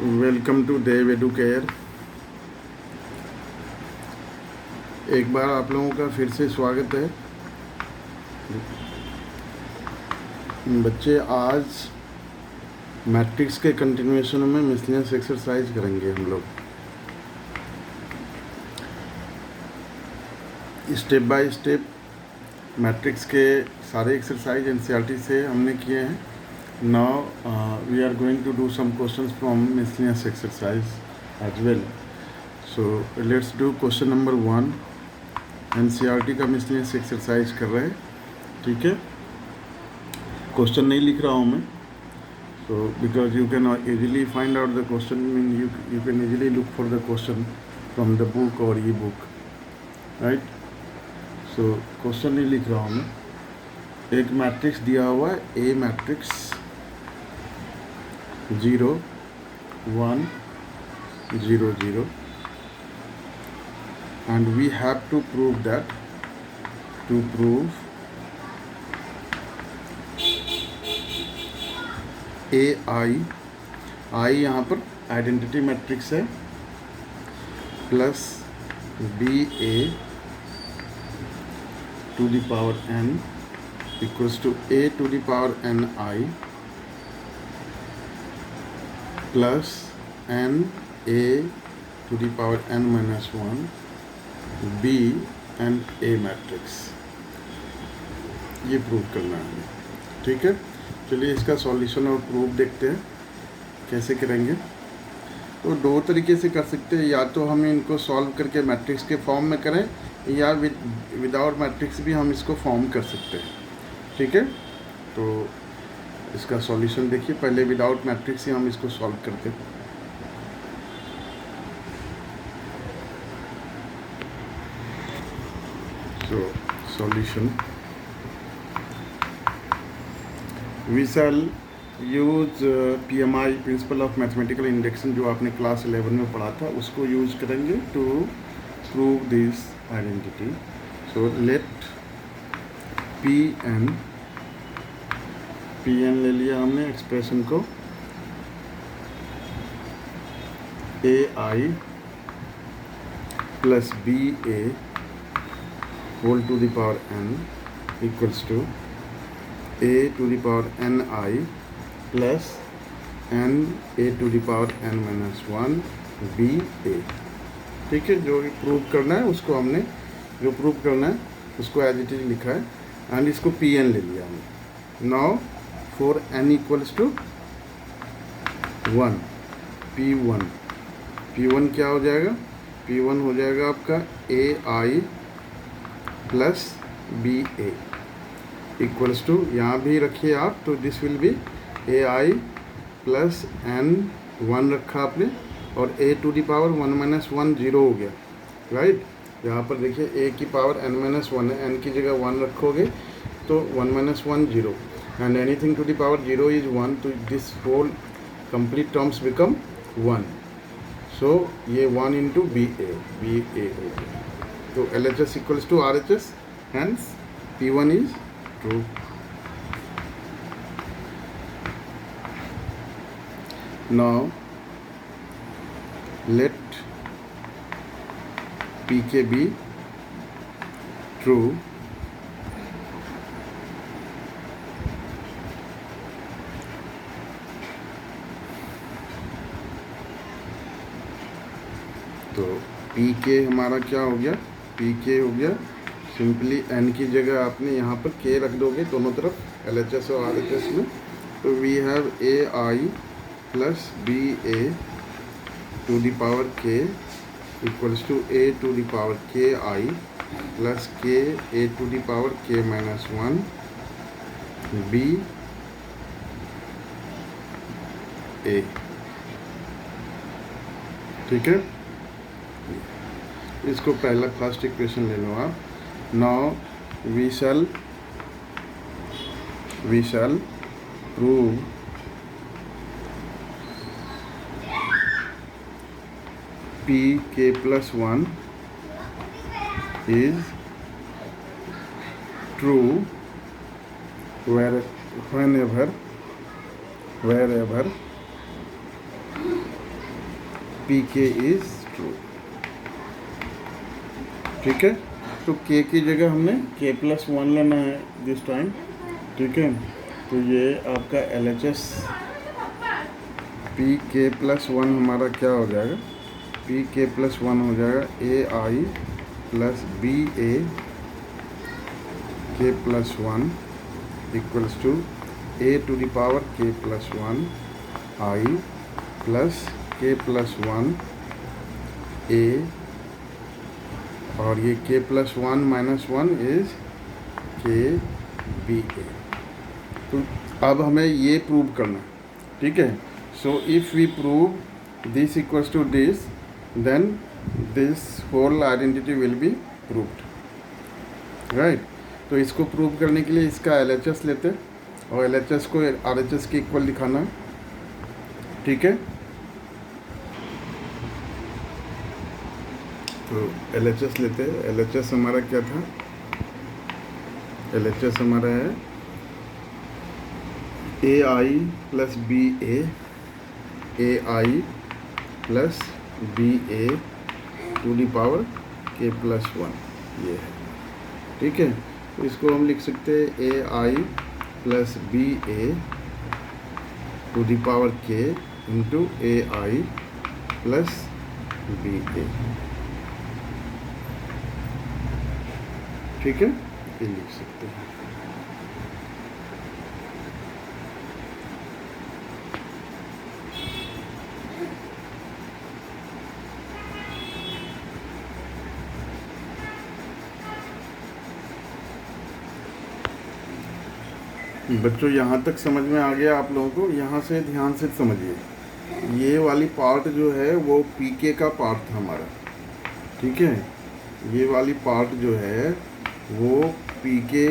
Welcome to Dev Educare. एक बार आप लोगों का फिर से स्वागत है बच्चे। आज मैट्रिक्स के कंटिन्यूएशन में मिसलेनियस एक्सरसाइज करेंगे हम लोग। स्टेप बाय स्टेप मैट्रिक्स के सारे एक्सरसाइज एनसीईआरटी से हमने किए हैं। Now we are going to do some questions from miscellaneous exercise as well. So let's do question number 1। NCERT का मिसलेनियस एक्सरसाइज कर रहे हैं, ठीक है। क्वेश्चन नहीं लिख रहा हूँ मैं, so because you can easily find out the question, mean you can easily look for the question from the book और e book, right. So question नहीं लिख रहा हूँ मैं। एक मैट्रिक्स दिया हुआ है, ए matrix 0 1 0 0, and we have to prove that to prove I यहाँ पर आइडेंटिटी मैट्रिक्स है, plus B A to the power n equals to a to the power n i plus n a to the power n minus 1 b and a matrix. ये prove करना है, ठीक है। चलिए इसका सॉल्यूशन और proof देखते हैं कैसे करेंगे। तो दो तरीके से कर सकते हैं, या तो हम इनको सॉल्व करके मैट्रिक्स के फॉर्म में करें, या विदाउट मैट्रिक्स भी हम इसको फॉर्म कर सकते हैं, ठीक है। तो इसका सॉल्यूशन देखिए। पहले विदाउट मैट्रिक्स ही हम इसको सॉल्व करते हैं। So solution, we shall use PMI principle of mathematical induction, जो आपने क्लास 11 में पढ़ा था, उसको यूज करेंगे to prove this identity. So let P n ले लिया हमने एक्सप्रेशन को, A I plus B A whole to the power n equals to a to the power n i plus n a to the power n minus 1 b a, ठीक है। जो prove करना है उसको हमने, जो प्रूव करना है उसको एज इट इज लिखा है, एंड इसको पी एन ले लिया हमने। Now for n equals to 1 p1 क्या हो जाएगा? p1 हो जाएगा आपका a i plus B A equals to, यहाँ भी रखिए आप, तो this will be A I plus N 1 रखा आपने, और A to the power 1 minus 1 0 हो गया, राइट। यहाँ पर देखिए ए की पावर n माइनस 1 है, n की जगह 1 रखोगे तो 1 minus 1 0, and anything to the power 0 is 1, तो this whole complete terms become 1। So ये 1 इंटू बी ए हो गया। तो LHS equals to RHS, hence P1 is true. Now let PK be true, तो PK हमारा क्या हो गया? PK हो गया सिंपली n की जगह आपने यहाँ पर k रख दोगे दोनों तरफ, LHS और RHS में। तो we have A I plus B A to the power k equals to a to the power k I plus k a to the power k minus 1 b a, ठीक है। इसको पहला first equation ले लो आप। Now we shall prove P K plus 1 is true wherever P K is true. ठीक है, तो के की जगह हमने के प्लस 1 लेना है दिस टाइम। ठीक है, तो ये आपका LHS पी के प्लस 1 हमारा क्या हो जाएगा, पी के प्लस 1 हो जाएगा AI plus BA K plus 1 equals to A to the power K plus 1 I plus K plus 1 A, और ये K plus 1 minus 1 is K BA। तो अब हमें ये प्रूव करना, ठीक है। So if we prove this equals to this, then this whole identity will be proved, right. तो इसको प्रूव करने के लिए इसका LHS लेते हैं और LHS को RHS के इक्वल दिखाना है, ठीक है। तो LHS लेते हैं। LHS हमारा क्या था, LHS हमारा है AI plus BA, AI plus BA to the power K plus 1, ये है, ठीक है। तो इसको हम लिख सकते हैं AI plus BA to the power K into AI plus BA, ठीक है, ये लिख सकते हैं। बच्चों यहाँ तक समझ में आ गया आप लोगों को? यहाँ से ध्यान से समझिए, ये वाली पार्ट जो है वो पीके का पार्ट था हमारा, ठीक है। ये वाली पार्ट जो है वो पीके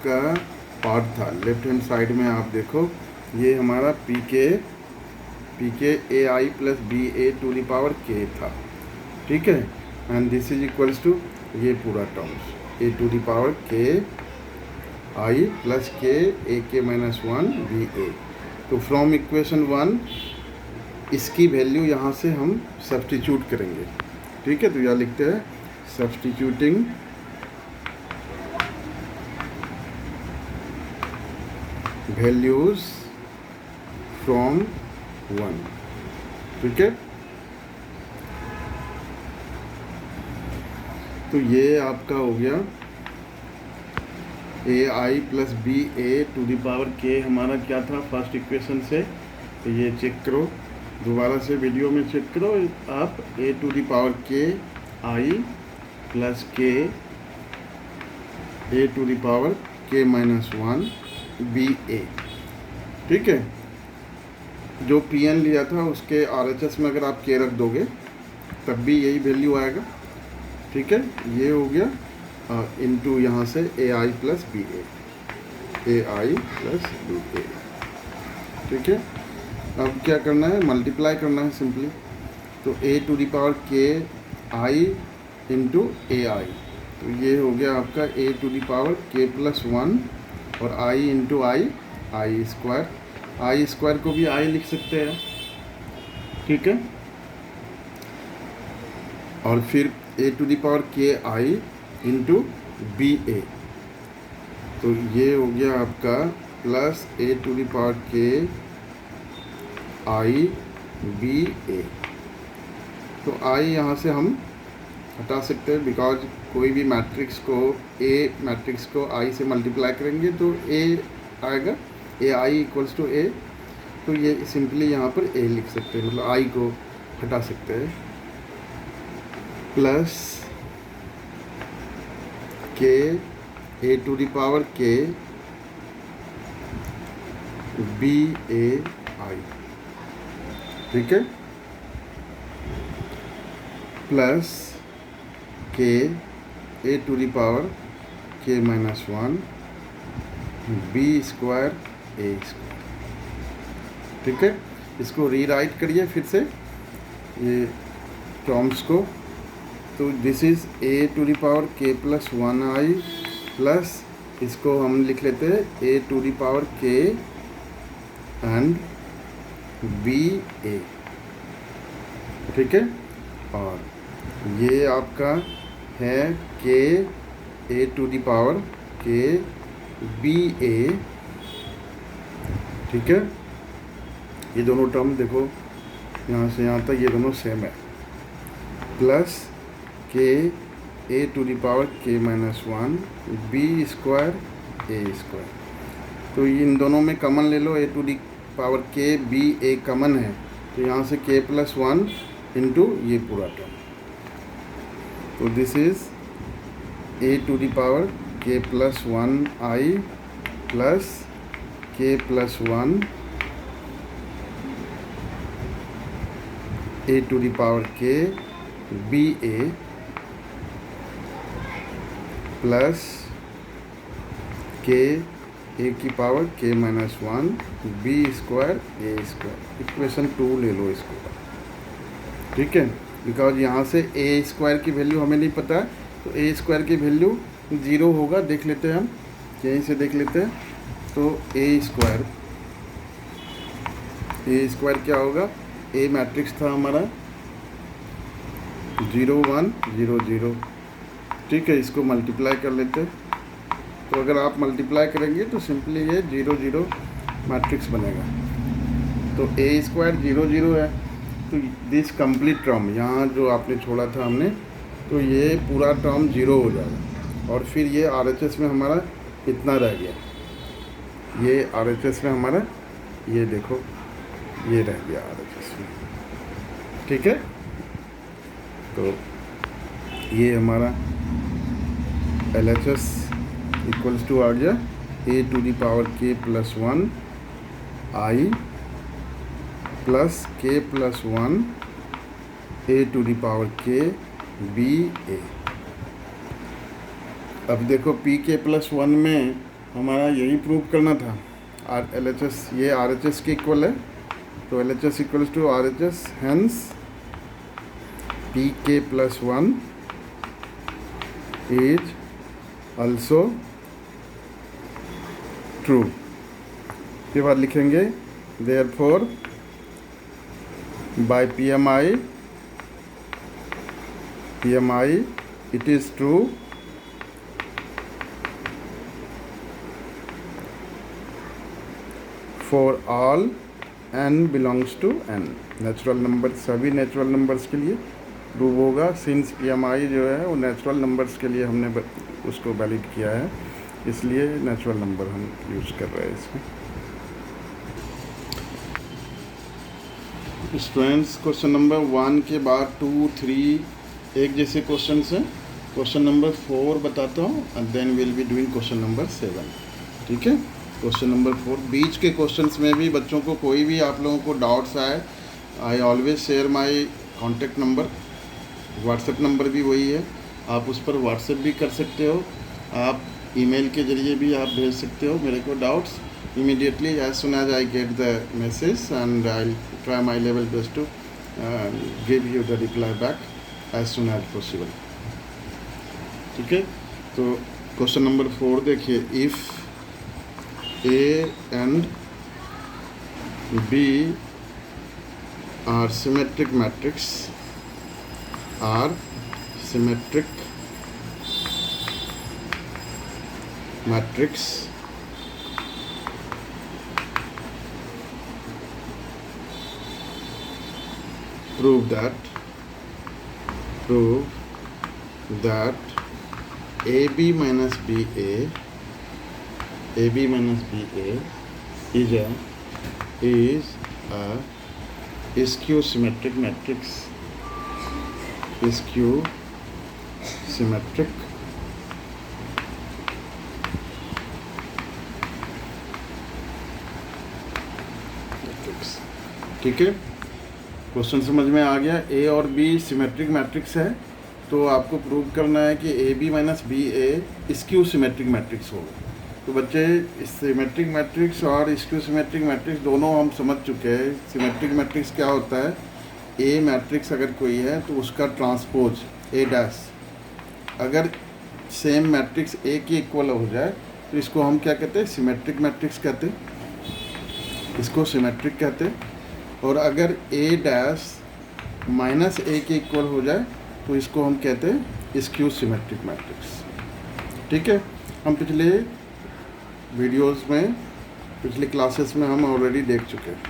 का पार्ट था। लेफ्ट हैंड साइड में आप देखो, ये हमारा PK AI plus BA to the power K था, ठीक है। And this is equals to ये पूरा terms A to the power K I plus K AK minus 1 BA। तो फ्रॉम इक्वेशन 1 इसकी वैल्यू यहाँ से हम सब्स्टिट्यूट करेंगे, ठीक है। तो यहाँ लिखते हैं सब्स्टिट्यूटिंग वैल्यूज फ्रॉम 1, ठीक है। तो ये आपका हो गया AI plus BA to the power K, हमारा क्या था फर्स्ट इक्वेशन से। तो ये चेक करो, दोबारा से वीडियो में चेक करो आप। A to the power K I plus के A to the power K minus 1 BA, ठीक है। जो PN लिया था उसके RHS में अगर आप के रख दोगे तब भी यही वैल्यू आएगा, ठीक है। ये हो गया इनटू यहाँ से AI plus BA, AI plus BA, ठीक है। अब क्या करना है, मल्टीप्लाई करना है सिंपली। तो A to the power K I into AI, तो ये हो गया आपका A to the power K plus 1 और I इंटू I स्क्वायर को भी I लिख सकते हैं, ठीक है। और फिर A to the power K I into BA, तो ये हो गया आपका plus A to the power K I BA। तो I यहाँ से हम हटा सकते हैं, बिकॉज कोई भी मैट्रिक्स को A मैट्रिक्स को I से मल्टीप्लाई करेंगे तो A आएगा, AI इक्वल्स टू A। तो ये सिंपली यहाँ पर A लिख सकते हैं, मतलब I को हटा सकते हैं। प्लस के A टू द पावर के BAI, ठीक है। प्लस के A to the power K minus 1 B square A square, ठीक है। इसको रीराइट करिए फिर से ये टर्म्स को। तो this is A to the power K plus 1I plus इसको हम लिख लेते हैं A to the power K and BA, ठीक है। और ये आपका है K A to the power K B A, ठीक है। ये दोनों टर्म देखो यहाँ से यहाँ तक ये दोनों सेम है, plus K A to the power K minus 1 B square A square. तो इन दोनों में कॉमन ले लो, ए to the power K B A common है, तो यहाँ से के प्लस 1 इंटू ये पूरा टर्म। तो this is A to the power K plus 1 I plus K plus 1 A to the power K B A plus K A की power K minus 1 B square A square. Equation 2 ले लो इसको, ठीक है। Because यहाँ से ए square की value हमें नहीं पता है, तो ए स्क्वायर की वैल्यू 0 होगा। देख लेते हैं हम, यहीं से देख लेते हैं। तो ए स्क्वायर क्या होगा, ए मैट्रिक्स था हमारा 0 1 0 0, ठीक है। इसको मल्टीप्लाई कर लेते हैं। तो अगर आप मल्टीप्लाई करेंगे तो सिंपली ये 0 0 मैट्रिक्स बनेगा। तो ए स्क्वायर 0 0 है, तो दिस कंप्लीट टर्म यहाँ जो आपने छोड़ा था हमने, तो ये पूरा टर्म 0 हो जाएगा। और फिर ये RHS में हमारा इतना रह गया, ये RHS में हमारा ये देखो ये रह गया RHS में, ठीक है। तो ये हमारा LHS इक्वल्स टू आ गया A to the power K plus 1 I plus K plus 1 A to the power K B A. अब देखो पी के प्लस 1 में हमारा यही प्रूव करना था, LHS ये RHS के इक्वल है, तो LHS equals to RHS, hence P K plus 1 is also true। के बाद लिखेंगे therefore by PMI it is true for all n belongs to n। Natural number, सभी नेचुरल नंबर्स के लिए प्रूव होगा, सिंस PMI जो है वो नेचुरल नंबर्स के लिए हमने उसको वैलिड किया है, इसलिए नेचुरल नंबर हम यूज़ कर रहे हैं इसमें। स्टूडेंट्स क्वेश्चन नंबर 1 के बाद 2 3 एक जैसे क्वेश्चन हैं। क्वेश्चन नंबर 4 बताता हूँ and then will be doing question number 7, ठीक है। क्वेश्चन नंबर 4 बीच के क्वेश्चंस में भी बच्चों को कोई भी आप लोगों को डाउट्स आए, I always share my contact number, WhatsApp number भी वही है, आप उस पर व्हाट्सएप भी कर सकते हो, आप ईमेल के ज़रिए भी आप भेज सकते हो मेरे को doubts immediately as soon as I get the message and I try my level best to give you the reply back as soon as possible, ठीक है। तो क्वेश्चन नंबर 4 देखिए, if A and B are symmetric matrix prove that AB minus BA is a skew symmetric matrix, ठीक है। Question समझ में आ गया। ए और बी सिमेट्रिक मैट्रिक्स है, तो आपको प्रूव करना है कि A B minus B A skew symmetric matrix होगा। तो बच्चे सिमेट्रिक मैट्रिक्स और स्क्यू सिमेट्रिक मैट्रिक्स दोनों हम समझ चुके हैं। सिमेट्रिक मैट्रिक्स क्या होता है, ए मैट्रिक्स अगर कोई है तो उसका ट्रांसपोज ए डैश अगर सेम मैट्रिक्स ए की इक्वल हो जाए तो इसको हम क्या कहते हैं, सिमेट्रिक मैट्रिक्स कहते हैं, इसको सिमेट्रिक कहते हैं। और अगर ए डैश माइनस ए के इक्वल हो जाए तो इसको हम कहते हैं स्क्यू सिमेट्रिक मैट्रिक्स। ठीक है, हम पिछले वीडियोस में, पिछले क्लासेस में हम ऑलरेडी देख चुके हैं।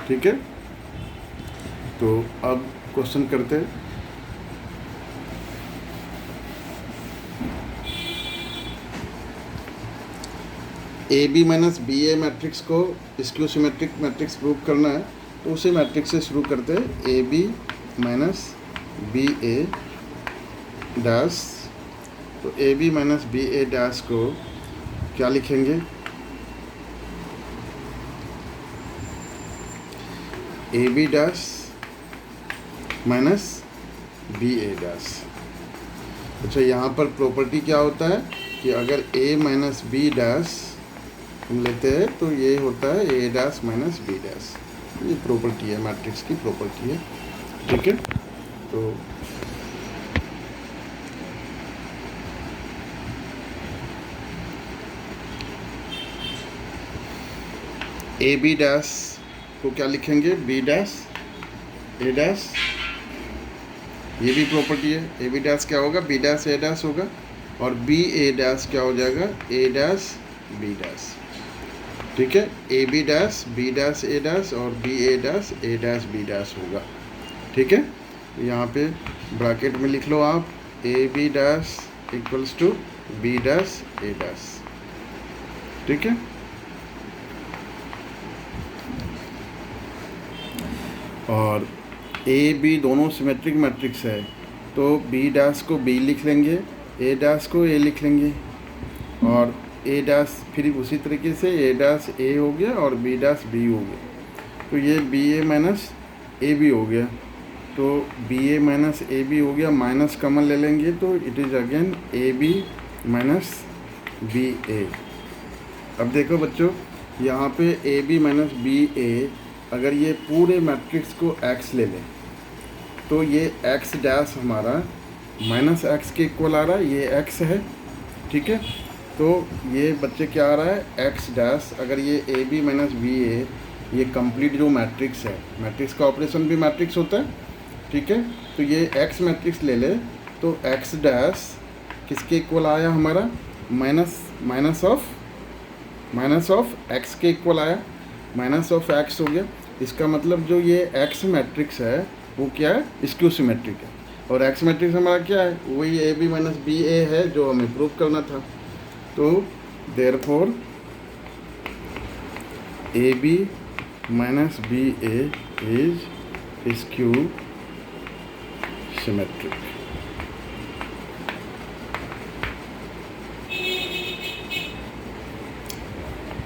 ठीक है, तो अब क्वेश्चन करते हैं। A B minus B A matrix को स्क्यू सिमेट्रिक मैट्रिक्स प्रूव करना है, तो उसी मैट्रिक्स से शुरू करते हैं। A B minus B A dash, तो A B minus B A dash को क्या लिखेंगे? A B dash minus B A dash. अच्छा, यहाँ पर प्रॉपर्टी क्या होता है कि अगर ए माइनस बी डैश हम लेते हैं तो ये होता है ए डैश माइनस बी डैश। ये प्रॉपर्टी है, मैट्रिक्स की प्रॉपर्टी है। ठीक है, तो ए बी डैश को क्या लिखेंगे? बी डैश ए डैश, ये भी प्रॉपर्टी है। ए बी डैश क्या होगा? बी डैश ए डैश होगा, और बी ए डैश क्या हो जाएगा? A dash B dash. ठीक है, A B dash B dash A dash और B A dash B dash होगा। ठीक है, यहाँ पे ब्रैकेट में लिख लो आप, A B dash equals to B dash A dash. ठीक है, और ए बी दोनों सिमेट्रिक मैट्रिक्स है, तो बी डैश को बी लिख लेंगे, ए डैश को ए लिख लेंगे, और ए डैश फिर उसी तरीके से ए डैश ए हो गया और बी डैश बी हो गया। तो ये B A minus A B हो गया, तो B A minus A B हो गया, माइनस कॉमन ले लेंगे तो it is again A B minus B A. अब देखो बच्चों, यहाँ पे A B minus B A, अगर ये पूरे मैट्रिक्स को एक्स ले लें तो ये एक्स डैश हमारा माइनस एक्स के इक्वल आ रहा है, ये एक्स है। ठीक है, तो ये बच्चे क्या आ रहा है? X dash. अगर ये ए बी माइनस बी ए, ये कंप्लीट जो मैट्रिक्स है, मैट्रिक्स का ऑपरेशन भी मैट्रिक्स होता है। ठीक है, तो ये एक्स मैट्रिक्स ले ले तो एक्स डैश किसके इक्वल आया हमारा? माइनस ऑफ एक्स के इक्वल आया, माइनस ऑफ एक्स हो गया। इसका मतलब जो ये एक्स मैट्रिक्स है वो क्या है? स्क्यू सिमेट्रिक है। और एक्स मैट्रिक्स हमारा क्या है? वही A B minus B A है जो हमें प्रूव करना था। तो therefore A B minus B A is skew symmetric.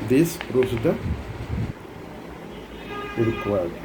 This proves the required